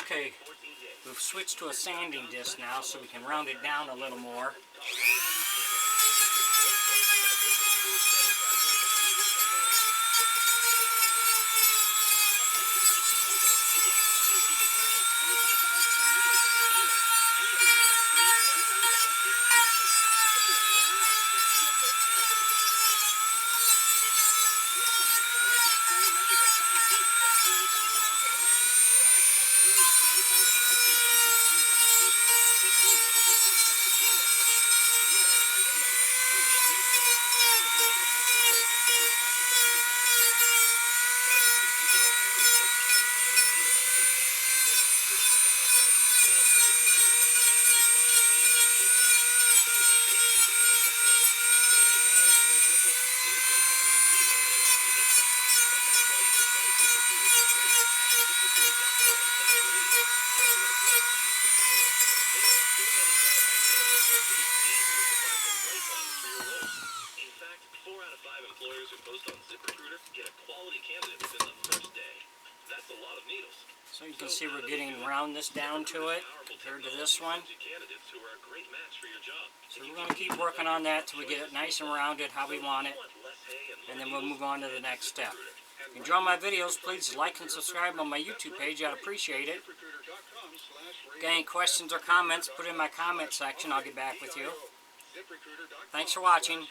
Okay, we've switched to a sanding disc now so we can round it down a little more. So you can see we're getting roundness down to it compared to this one. So we're going to keep working on that till we get it nice and rounded how we want it, and then we'll move on to the next step. If you enjoy my videos, please like and subscribe on my YouTube page. I'd appreciate it. Got any questions or comments, put it in my comment section. I'll get back with you. Thanks for watching.